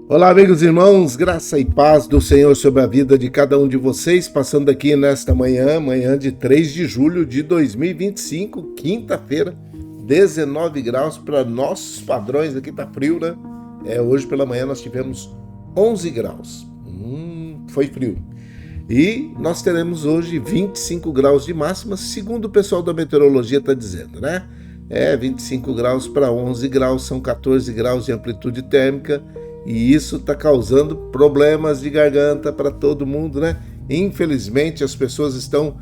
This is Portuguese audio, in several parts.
Olá, amigos e irmãos, graça e paz do Senhor sobre a vida de cada um de vocês, passando aqui nesta manhã de 3 de julho de 2025, quinta-feira, 19 graus para nossos padrões, aqui tá frio, né? Hoje pela manhã nós tivemos 11 graus, foi frio. E nós teremos hoje 25 graus de máxima, segundo o pessoal da meteorologia está dizendo, né? 25 graus para 11 graus, são 14 graus de amplitude térmica, e isso está causando problemas de garganta para todo mundo, né? Infelizmente, as pessoas estão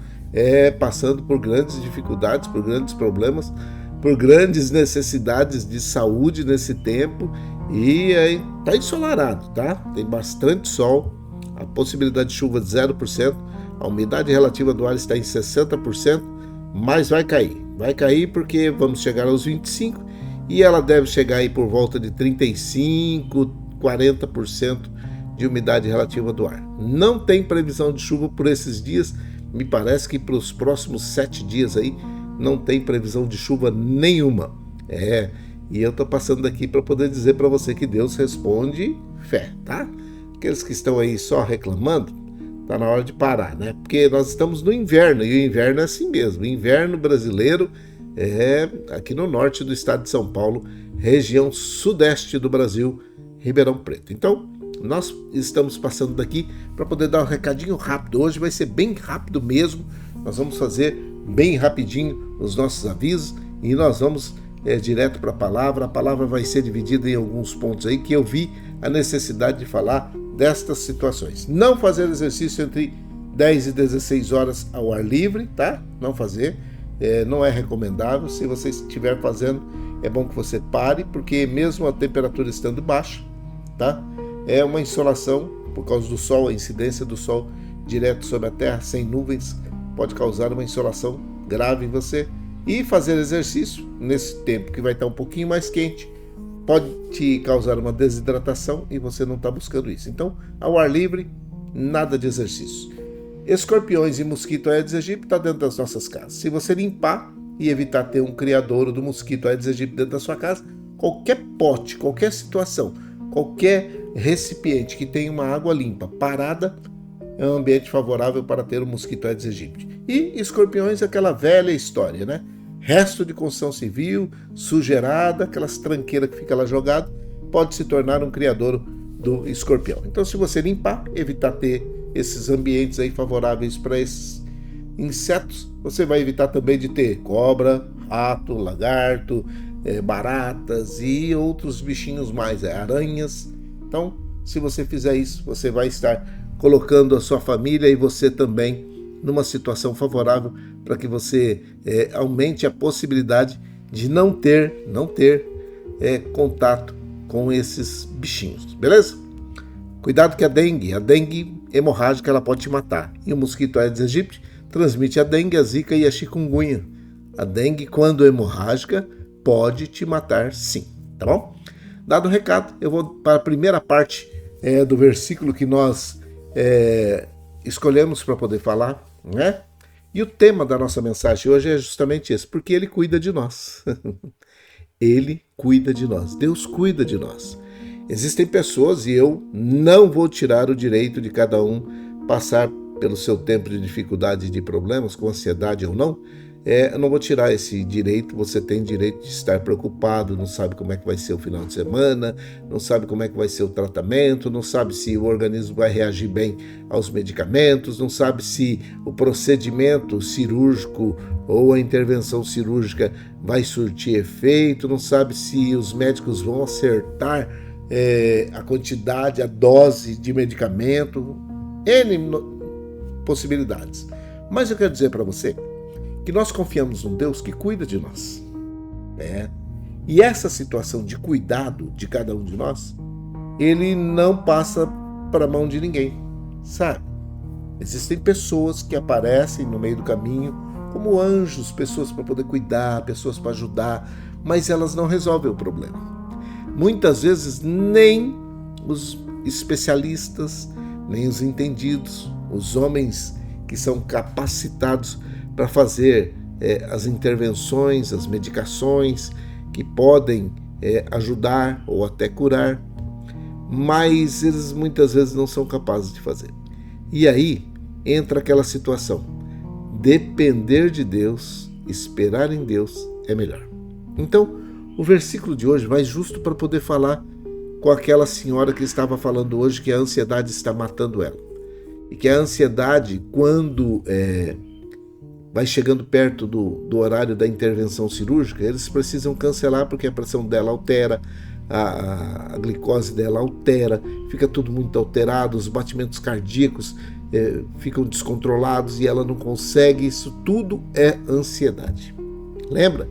passando por grandes dificuldades, por grandes problemas, por grandes necessidades de saúde nesse tempo. E está ensolarado, tá? Tem bastante sol, a possibilidade de chuva de 0%, a umidade relativa do ar está em 60%, mas vai cair porque vamos chegar aos 25% e ela deve chegar aí por volta de 35%, 40% de umidade relativa do ar. Não tem previsão de chuva por esses dias, me parece que para os próximos 7 dias aí não tem previsão de chuva nenhuma. E eu estou passando daqui para poder dizer para você que Deus responde fé, tá? Aqueles que estão aí só reclamando, tá na hora de parar, né? Porque nós estamos no inverno, e o inverno é assim mesmo. O inverno brasileiro é aqui no norte do estado de São Paulo, região sudeste do Brasil, Ribeirão Preto. Então, nós estamos passando daqui para poder dar um recadinho rápido. Hoje vai ser bem rápido mesmo. Nós vamos fazer bem rapidinho os nossos avisos e nós vamos direto para a palavra. A palavra vai ser dividida em alguns pontos aí que eu vi a necessidade de falar destas situações. Não fazer exercício entre 10 e 16 horas ao ar livre, tá? Não fazer. Não é recomendável. Se você estiver fazendo, é bom que você pare, porque mesmo a temperatura estando baixa, tá? É uma insolação por causa do sol, a incidência do sol direto sobre a terra, sem nuvens, pode causar uma insolação grave em você. E fazer exercício nesse tempo que vai estar um pouquinho mais quente pode te causar uma desidratação e você não está buscando isso. Então, ao ar livre, nada de exercício. Escorpiões e mosquito Aedes aegypti está dentro das nossas casas. Se você limpar e evitar ter um criadouro do mosquito Aedes aegypti dentro da sua casa, qualquer pote, qualquer situação, qualquer recipiente que tenha uma água limpa parada é um ambiente favorável para ter o mosquito Aedes aegypti. E escorpiões é aquela velha história, né? Resto de construção civil, sujeirada, aquelas tranqueiras que fica lá jogado, pode se tornar um criadouro do escorpião. Então, se você limpar, evitar ter esses ambientes aí favoráveis para esses insetos, você vai evitar também de ter cobra, rato, lagarto, baratas e outros bichinhos mais, aranhas. Então, se você fizer isso, você vai estar colocando a sua família e você também numa situação favorável para que você aumente a possibilidade de não ter contato com esses bichinhos, beleza? Cuidado que a dengue hemorrágica, ela pode te matar. E o mosquito Aedes aegypti transmite a dengue, a zika e a chikungunya. A dengue, quando hemorrágica, pode te matar sim, tá bom? Dado o recado, eu vou para a primeira parte do versículo que nós escolhemos para poder falar, né? E o tema da nossa mensagem hoje é justamente esse, porque Ele cuida de nós. Ele cuida de nós, Deus cuida de nós. Existem pessoas, e eu não vou tirar o direito de cada um passar pelo seu tempo de dificuldade e de problemas, com ansiedade ou não, eu não vou tirar esse direito. Você tem direito de estar preocupado, não sabe como é que vai ser o final de semana, não sabe como é que vai ser o tratamento, não sabe se o organismo vai reagir bem aos medicamentos, não sabe se o procedimento cirúrgico ou a intervenção cirúrgica vai surtir efeito, não sabe se os médicos vão acertar a quantidade, a dose de medicamento, N possibilidades. Mas eu quero dizer para você que nós confiamos num Deus que cuida de nós. E essa situação de cuidado de cada um de nós, Ele não passa para a mão de ninguém, sabe? Existem pessoas que aparecem no meio do caminho como anjos, pessoas para poder cuidar, pessoas para ajudar, mas elas não resolvem o problema. Muitas vezes nem os especialistas, nem os entendidos, os homens que são capacitados para fazer as intervenções, as medicações que podem ajudar ou até curar, mas eles muitas vezes não são capazes de fazer. E aí entra aquela situação: depender de Deus, esperar em Deus é melhor. Então, o versículo de hoje vai justo para poder falar com aquela senhora que estava falando hoje que a ansiedade está matando ela. E que a ansiedade, quando vai chegando perto do horário da intervenção cirúrgica, eles precisam cancelar porque a pressão dela altera, a glicose dela altera, fica tudo muito alterado, os batimentos cardíacos ficam descontrolados e ela não consegue. Isso tudo é ansiedade. Lembra?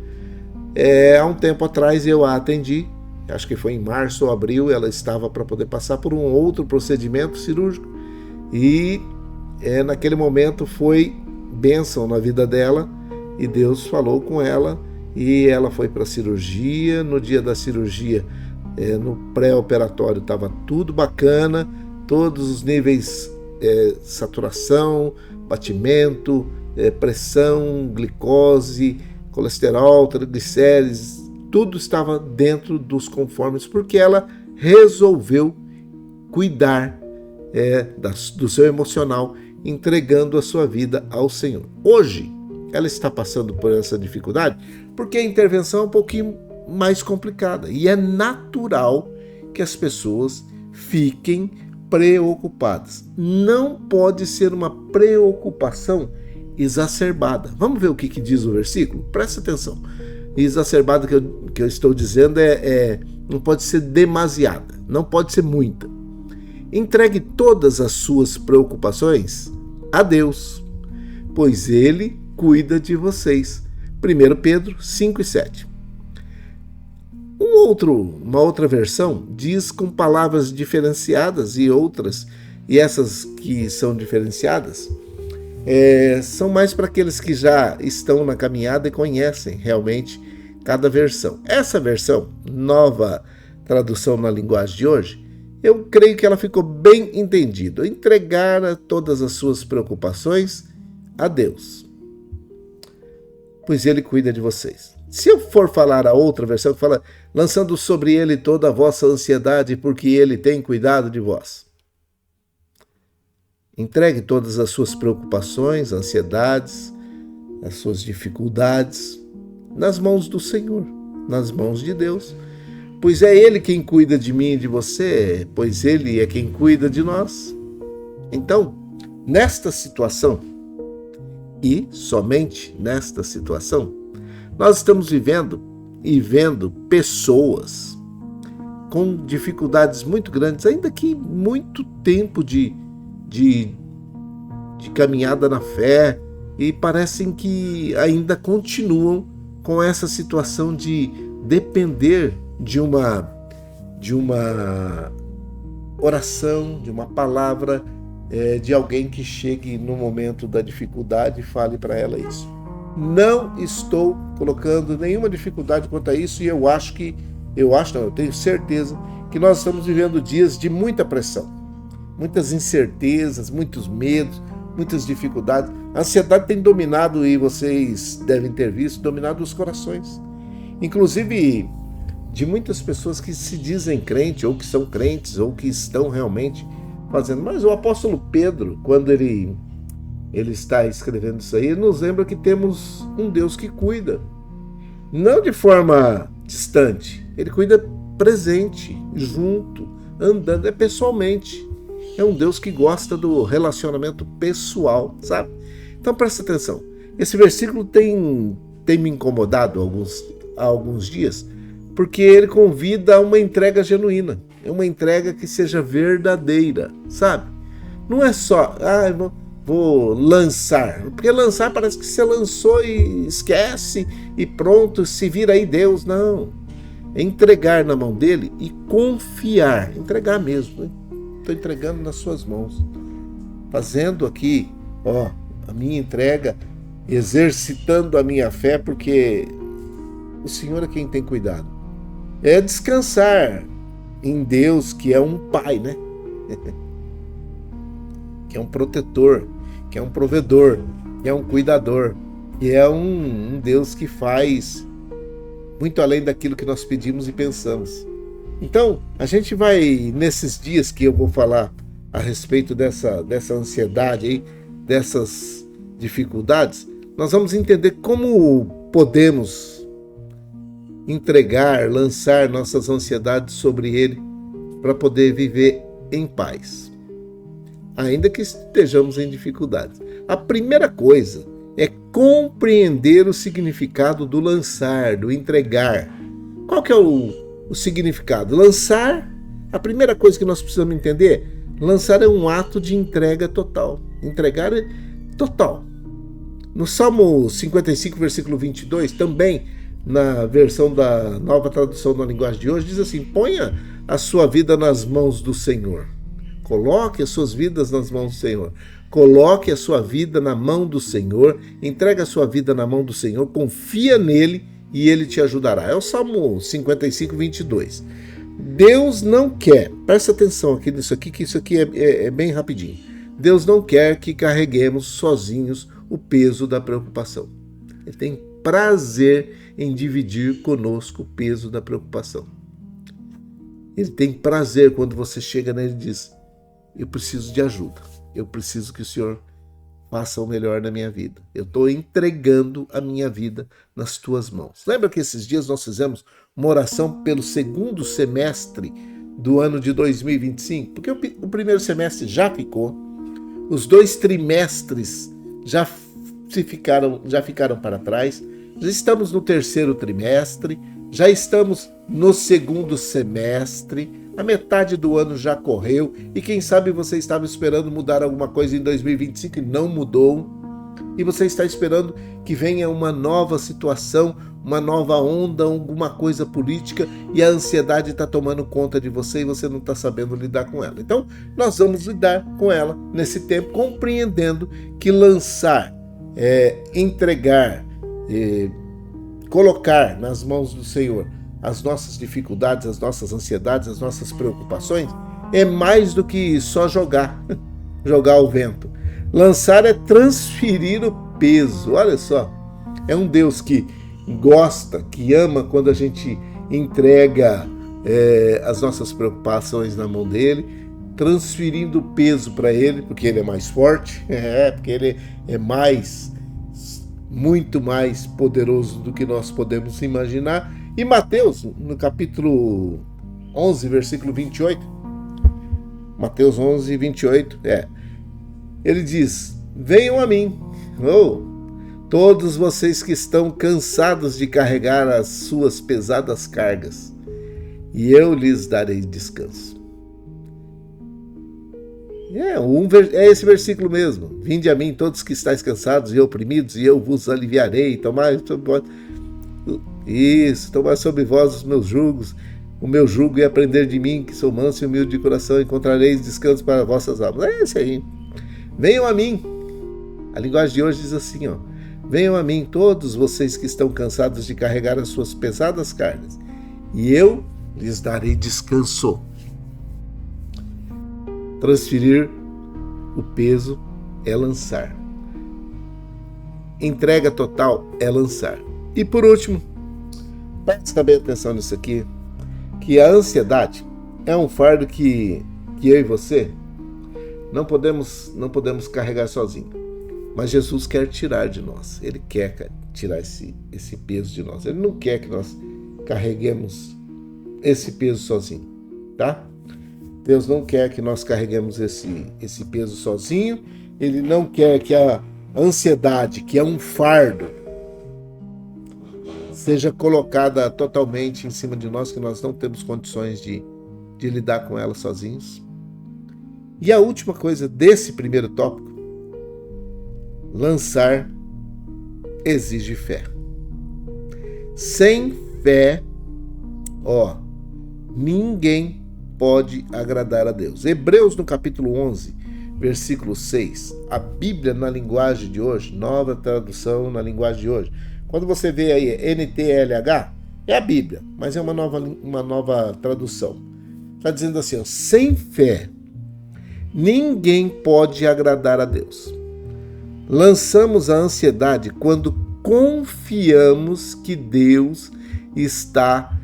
Há um tempo atrás eu a atendi, acho que foi em março ou abril, ela estava para poder passar por um outro procedimento cirúrgico e naquele momento foi bênção na vida dela e Deus falou com ela e ela foi para a cirurgia. No dia da cirurgia, no pré-operatório, estava tudo bacana, todos os níveis, saturação, batimento, pressão, glicose, colesterol, triglicérides, tudo estava dentro dos conformes, porque ela resolveu cuidar do seu emocional, entregando a sua vida ao Senhor. Hoje, ela está passando por essa dificuldade porque a intervenção é um pouquinho mais complicada e é natural que as pessoas fiquem preocupadas. Não pode ser uma preocupação exacerbada. Vamos ver o que diz o versículo? Presta atenção. Exacerbada que eu estou dizendo não pode ser demasiada, não pode ser muita. Entregue todas as suas preocupações a Deus, pois Ele cuida de vocês. 1 Pedro 5:7. Uma outra versão diz com palavras diferenciadas e essas que são diferenciadas são mais para aqueles que já estão na caminhada e conhecem realmente cada versão. Essa versão, nova tradução na linguagem de hoje, eu creio que ela ficou bem entendida. Entregar todas as suas preocupações a Deus, pois Ele cuida de vocês. Se eu for falar a outra versão que fala, lançando sobre Ele toda a vossa ansiedade, porque Ele tem cuidado de vós. Entregue todas as suas preocupações, ansiedades, as suas dificuldades nas mãos do Senhor, nas mãos de Deus, pois é Ele quem cuida de mim e de você, pois Ele é quem cuida de nós. Então, nesta situação, e somente nesta situação, nós estamos vivendo e vendo pessoas com dificuldades muito grandes, ainda que muito tempo de caminhada na fé, e parecem que ainda continuam com essa situação de depender de uma oração, de uma palavra, de alguém que chegue no momento da dificuldade e fale para ela isso. Não estou colocando nenhuma dificuldade quanto a isso, e eu tenho certeza que nós estamos vivendo dias de muita pressão, muitas incertezas, muitos medos, muitas dificuldades. A ansiedade tem dominado, e vocês devem ter visto, dominado os corações, inclusive de muitas pessoas que se dizem crentes, ou que são crentes, ou que estão realmente fazendo. Mas o apóstolo Pedro, quando ele está escrevendo isso aí, nos lembra que temos um Deus que cuida, não de forma distante, Ele cuida presente, junto, andando, pessoalmente. É um Deus que gosta do relacionamento pessoal, sabe? Então presta atenção, esse versículo tem me incomodado há alguns dias, porque ele convida a uma entrega genuína, uma entrega que seja verdadeira, sabe? Não é só, vou lançar, porque lançar parece que você lançou e esquece e pronto, se vira aí Deus. Não, é entregar na mão dele e confiar, entregar mesmo, estou entregando nas suas mãos, fazendo aqui, a minha entrega, exercitando a minha fé, porque o Senhor é quem tem cuidado. É descansar em Deus, que é um pai, né? Que é um protetor, que é um provedor, que é um cuidador, que é um Deus que faz muito além daquilo que nós pedimos e pensamos. Então, a gente vai, nesses dias que eu vou falar a respeito dessa ansiedade aí, dessas dificuldades, nós vamos entender como podemos entregar, lançar nossas ansiedades sobre Ele para poder viver em paz, ainda que estejamos em dificuldades. A primeira coisa é compreender o significado do lançar, do entregar. Qual que é o significado? Lançar, a primeira coisa que nós precisamos entender, lançar é um ato de entrega total. Entregar é total. No Salmo 55, versículo 22, também na versão da Nova Tradução da Linguagem de hoje, diz assim: ponha a sua vida nas mãos do Senhor. Coloque as suas vidas nas mãos do Senhor. Coloque a sua vida na mão do Senhor, entregue a sua vida na mão do Senhor, confia nele e ele te ajudará. É o Salmo 55, 22. Deus não quer, presta atenção aqui nisso aqui, que isso aqui é bem rapidinho. Deus não quer que carreguemos sozinhos o peso da preocupação. Ele tem prazer em dividir conosco o peso da preocupação. Ele tem prazer quando você chega nele e diz: eu preciso de ajuda, eu preciso que o Senhor faça o melhor na minha vida. Eu estou entregando a minha vida nas tuas mãos. Lembra que esses dias nós fizemos uma oração pelo segundo semestre do ano de 2025? Porque o primeiro semestre já ficou, os 2 trimestres já ficaram para trás, já estamos no 3º trimestre, já estamos no 2º semestre, a metade do ano já correu e quem sabe você estava esperando mudar alguma coisa em 2025 e não mudou, e você está esperando que venha uma nova situação, uma nova onda, alguma coisa política, e a ansiedade está tomando conta de você e você não está sabendo lidar com ela. Então nós vamos lidar com ela nesse tempo, compreendendo que lançar, entregar, colocar nas mãos do Senhor as nossas dificuldades, as nossas ansiedades, as nossas preocupações, é mais do que só jogar ao vento. Lançar é transferir o peso. Olha só, é um Deus que gosta, que ama quando a gente entrega as nossas preocupações na mão dele, transferindo o peso para ele, porque ele é mais forte, porque ele é muito mais poderoso do que nós podemos imaginar. E Mateus, no capítulo 11, versículo 28, Mateus 11, 28, ele diz: venham a mim, todos vocês que estão cansados de carregar as suas pesadas cargas, e eu lhes darei descanso. É esse versículo mesmo: vinde a mim todos que estáis cansados e oprimidos, e eu vos aliviarei. Tomai sobre vós os meus jugos, o meu jugo, e aprender de mim, que sou manso e humilde de coração, encontrareis descanso para vossas almas. É esse aí. Venham a mim. A linguagem de hoje diz assim, venham a mim todos vocês que estão cansados de carregar as suas pesadas cargas, e eu lhes darei descanso. Transferir o peso é lançar. Entrega total é lançar. E por último, preste bem atenção nisso aqui, que a ansiedade é um fardo que eu e você não podemos carregar sozinho. Mas Jesus quer tirar de nós. Ele quer tirar esse peso de nós. Ele não quer que nós carreguemos esse peso sozinho, tá? Deus não quer que nós carreguemos esse peso sozinho. Ele não quer que a ansiedade, que é um fardo, seja colocada totalmente em cima de nós, que nós não temos condições de lidar com ela sozinhos. E a última coisa desse primeiro tópico: lançar exige fé. Sem fé, ninguém pode agradar a Deus. Hebreus, no capítulo 11, versículo 6, a Bíblia na linguagem de hoje, Nova Tradução na linguagem de hoje, quando você vê aí NTLH, é a Bíblia, mas é uma nova tradução. Está dizendo assim, sem fé, ninguém pode agradar a Deus. Lançamos a ansiedade quando confiamos que Deus está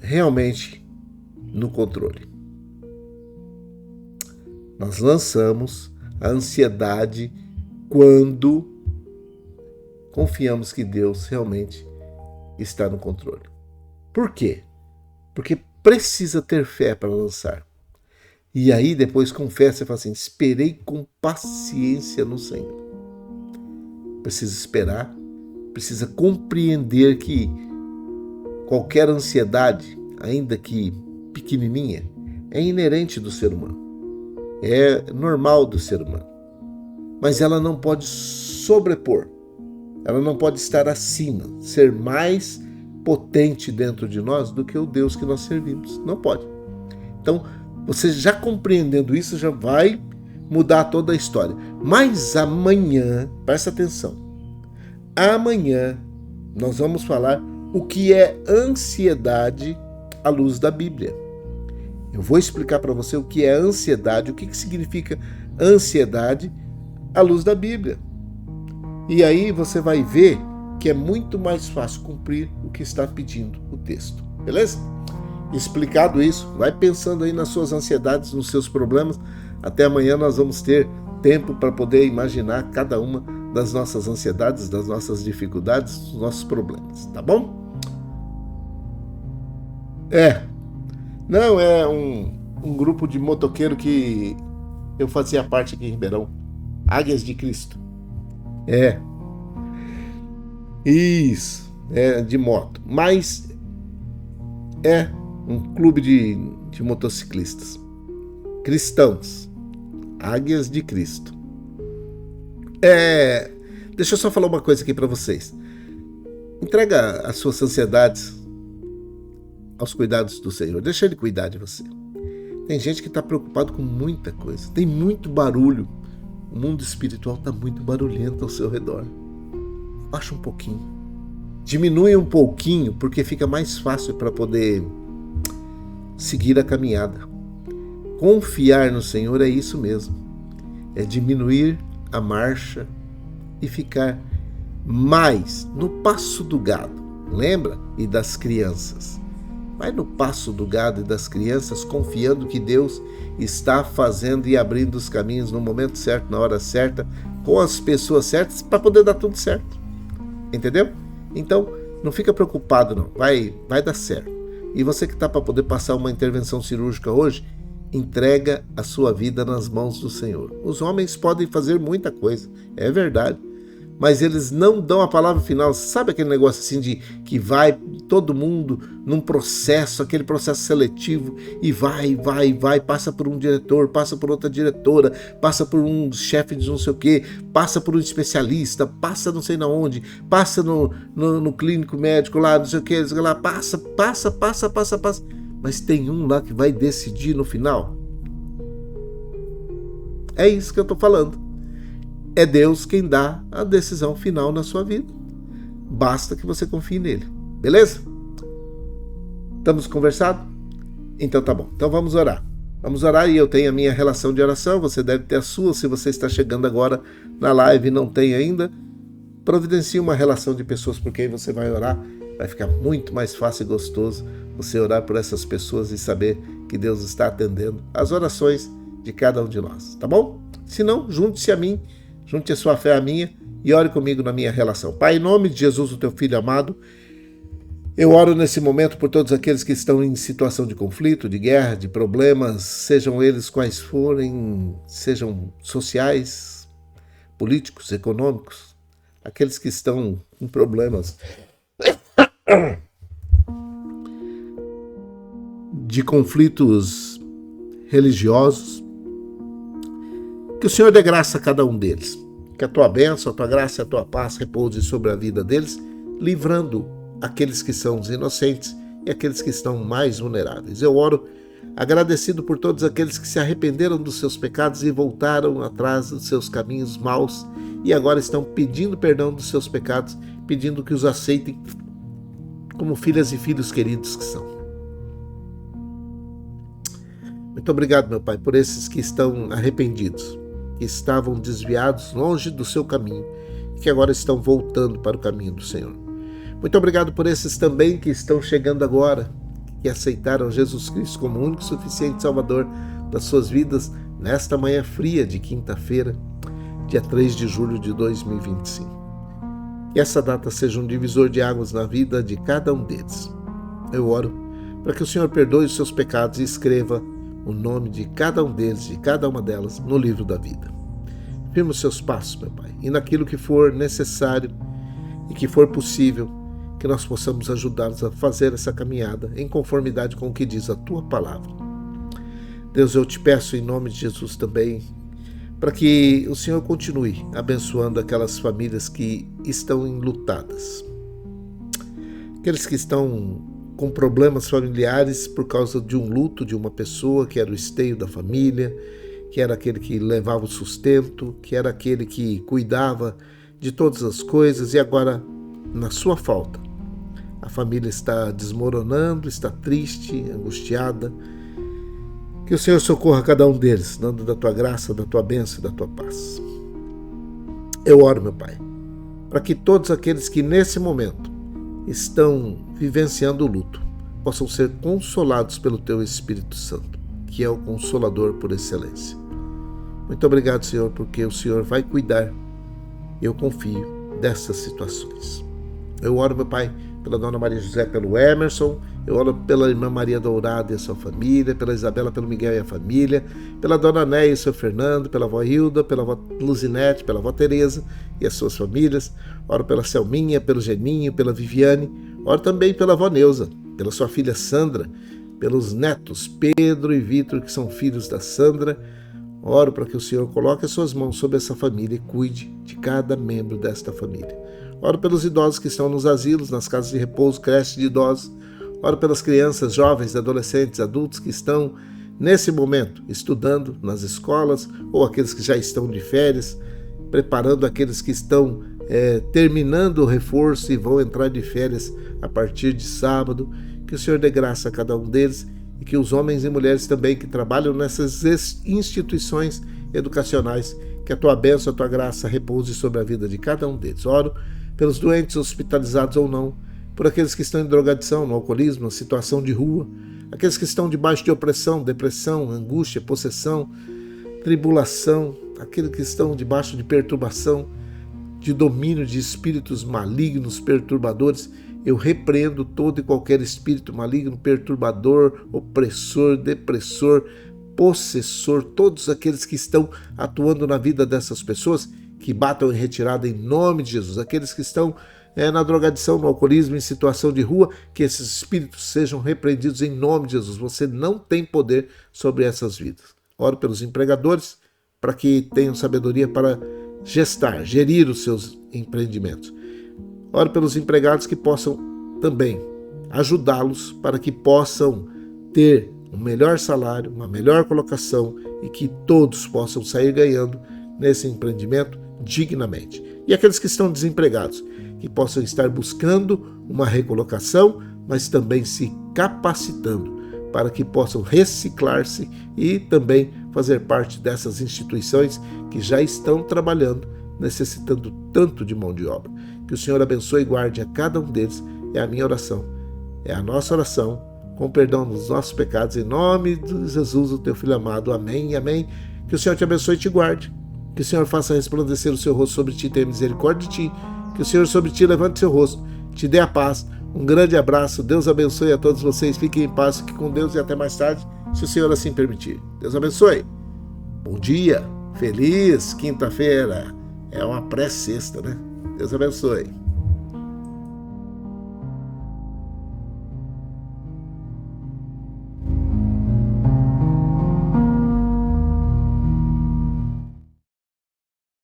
realmente no controle. Nós lançamos a ansiedade quando confiamos que Deus realmente está no controle. Por quê? Porque precisa ter fé para lançar. E aí depois confessa e fala assim: esperei com paciência no Senhor. Precisa esperar, precisa compreender que qualquer ansiedade, ainda que pequenininha, é inerente do ser humano. É normal do ser humano. Mas ela não pode sobrepor. Ela não pode estar acima, ser mais potente dentro de nós do que o Deus que nós servimos. Não pode. Então, você já compreendendo isso, já vai mudar toda a história. Mas amanhã, presta atenção, amanhã nós vamos falar o que é ansiedade à luz da Bíblia. Eu vou explicar para você o que é ansiedade, o que significa ansiedade à luz da Bíblia. E aí você vai ver que é muito mais fácil cumprir o que está pedindo o texto. Beleza? Explicado isso, vai pensando aí nas suas ansiedades, nos seus problemas. Até amanhã nós vamos ter tempo para poder imaginar cada uma das nossas ansiedades, das nossas dificuldades, dos nossos problemas, tá bom? Não, é um grupo de motoqueiro que eu fazia parte aqui em Ribeirão. Águias de Cristo. Isso, de moto. Mas é um clube de motociclistas cristãos, Águias de Cristo. Deixa eu só falar uma coisa aqui para vocês. Entrega as suas ansiedades aos cuidados do Senhor. Deixa Ele cuidar de você. Tem gente que está preocupado com muita coisa. Tem muito barulho. O mundo espiritual está muito barulhento ao seu redor. Baixa um pouquinho. Diminui um pouquinho, porque fica mais fácil para poder seguir a caminhada. Confiar no Senhor é isso mesmo. É diminuir a marcha e ficar mais no passo do gado. Lembra? E das crianças. Vai no passo do gado e das crianças, confiando que Deus está fazendo e abrindo os caminhos no momento certo, na hora certa, com as pessoas certas, para poder dar tudo certo. Entendeu? Então, não fica preocupado não. Vai dar certo. E você que está para poder passar uma intervenção cirúrgica hoje, entrega a sua vida nas mãos do Senhor. Os homens podem fazer muita coisa, é verdade, mas eles não dão a palavra final. Sabe aquele negócio assim de que vai todo mundo num processo, aquele processo seletivo, e vai, passa por um diretor, passa por outra diretora, passa por um chefe de não sei o quê, passa por um especialista, passa não sei na onde, passa no clínico médico lá, não sei o quê, lá, passa. Mas tem um lá que vai decidir no final. É isso que eu estou falando. É Deus quem dá a decisão final na sua vida. Basta que você confie nele. Beleza? Estamos conversados? Então tá bom. Então vamos orar. Vamos orar e eu tenho a minha relação de oração. Você deve ter a sua. Se você está chegando agora na live e não tem ainda, providencie uma relação de pessoas por quem você vai orar. Vai ficar muito mais fácil e gostoso você orar por essas pessoas e saber que Deus está atendendo as orações de cada um de nós, tá bom? Se não, junte-se a mim, junte a sua fé à minha e ore comigo na minha relação. Pai, em nome de Jesus, o teu Filho amado, eu oro nesse momento por todos aqueles que estão em situação de conflito, de guerra, de problemas, sejam eles quais forem, sejam sociais, políticos, econômicos, aqueles que estão com problemas de conflitos religiosos, que o Senhor dê graça a cada um deles, que a tua bênção, a tua graça e a tua paz repouse sobre a vida deles, livrando aqueles que são os inocentes e aqueles que estão mais vulneráveis. Eu oro agradecido por todos aqueles que se arrependeram dos seus pecados e voltaram atrás dos seus caminhos maus e agora estão pedindo perdão dos seus pecados, pedindo que os aceitem como filhas e filhos queridos que são. Muito obrigado, meu Pai, por esses que estão arrependidos, que estavam desviados longe do seu caminho e que agora estão voltando para o caminho do Senhor. Muito obrigado por esses também que estão chegando agora, que aceitaram Jesus Cristo como o único e suficiente Salvador das suas vidas nesta manhã fria de quinta-feira, dia 3 de julho de 2025. Que essa data seja um divisor de águas na vida de cada um deles. Eu oro para que o Senhor perdoe os seus pecados e escreva o nome de cada um deles, de cada uma delas, no livro da vida. Firma os seus passos, meu Pai, e naquilo que for necessário e que for possível, que nós possamos ajudá-los a fazer essa caminhada em conformidade com o que diz a Tua palavra. Deus, eu te peço em nome de Jesus também, para que o Senhor continue abençoando aquelas famílias que estão enlutadas. Aqueles que estão com problemas familiares por causa de um luto de uma pessoa que era o esteio da família, que era aquele que levava o sustento, que era aquele que cuidava de todas as coisas e agora, na sua falta, a família está desmoronando, está triste, angustiada. Que o Senhor socorra cada um deles, dando da Tua graça, da Tua bênção e da Tua paz. Eu oro, meu Pai, para que todos aqueles que nesse momento estão vivenciando o luto possam ser consolados pelo Teu Espírito Santo, que é o Consolador por excelência. Muito obrigado, Senhor, porque o Senhor vai cuidar, eu confio, dessas situações. Eu oro, meu Pai, pela Dona Maria José, pelo Emerson, eu oro pela Irmã Maria Dourada e a sua família, pela Isabela, pelo Miguel e a família, pela Dona Néia e o seu Fernando, pela avó Hilda, pela avó Luzinete, pela avó Tereza e as suas famílias. Oro pela Selminha, pelo Geninho, pela Viviane. Oro também pela avó Neuza, pela sua filha Sandra, pelos netos Pedro e Vitor, que são filhos da Sandra. Oro para que o Senhor coloque as suas mãos sobre essa família e cuide de cada membro desta família. Oro pelos idosos que estão nos asilos, nas casas de repouso, creches de idosos. Oro pelas crianças, jovens, adolescentes, adultos que estão, nesse momento, estudando nas escolas, ou aqueles que já estão de férias, preparando aqueles que estão terminando o reforço e vão entrar de férias a partir de sábado. Que o Senhor dê graça a cada um deles e que os homens e mulheres também que trabalham nessas instituições educacionais, que a Tua bênção, a Tua graça repouse sobre a vida de cada um deles. Oro pelos doentes hospitalizados ou não, por aqueles que estão em drogadição, no alcoolismo, na situação de rua, aqueles que estão debaixo de opressão, depressão, angústia, possessão, tribulação, aqueles que estão debaixo de perturbação, de domínio de espíritos malignos, perturbadores. Eu repreendo todo e qualquer espírito maligno, perturbador, opressor, depressor, possessor, todos aqueles que estão atuando na vida dessas pessoas, que batam em retirada em nome de Jesus. Aqueles que estão na drogadição, no alcoolismo, em situação de rua, que esses espíritos sejam repreendidos em nome de Jesus. Você não tem poder sobre essas vidas. Oro pelos empregadores, para que tenham sabedoria para gerir os seus empreendimentos. Oro pelos empregados que possam também ajudá-los para que possam ter um melhor salário, uma melhor colocação e que todos possam sair ganhando nesse empreendimento dignamente. E aqueles que estão desempregados, que possam estar buscando uma recolocação, mas também se capacitando para que possam reciclar-se e também fazer parte dessas instituições que já estão trabalhando, necessitando tanto de mão de obra. Que o Senhor abençoe e guarde a cada um deles. É a minha oração, é a nossa oração, com perdão dos nossos pecados, em nome de Jesus, o Teu Filho amado. Amém e amém. Que o Senhor te abençoe e te guarde. Que o Senhor faça resplandecer o seu rosto sobre ti e tenha misericórdia de ti. Que o Senhor sobre ti levante seu rosto, te dê a paz. Um grande abraço, Deus abençoe a todos vocês. Fiquem em paz, fiquem com Deus e até mais tarde, se o Senhor assim permitir. Deus abençoe. Bom dia, feliz quinta-feira. É uma pré-sexta, né? Deus abençoe.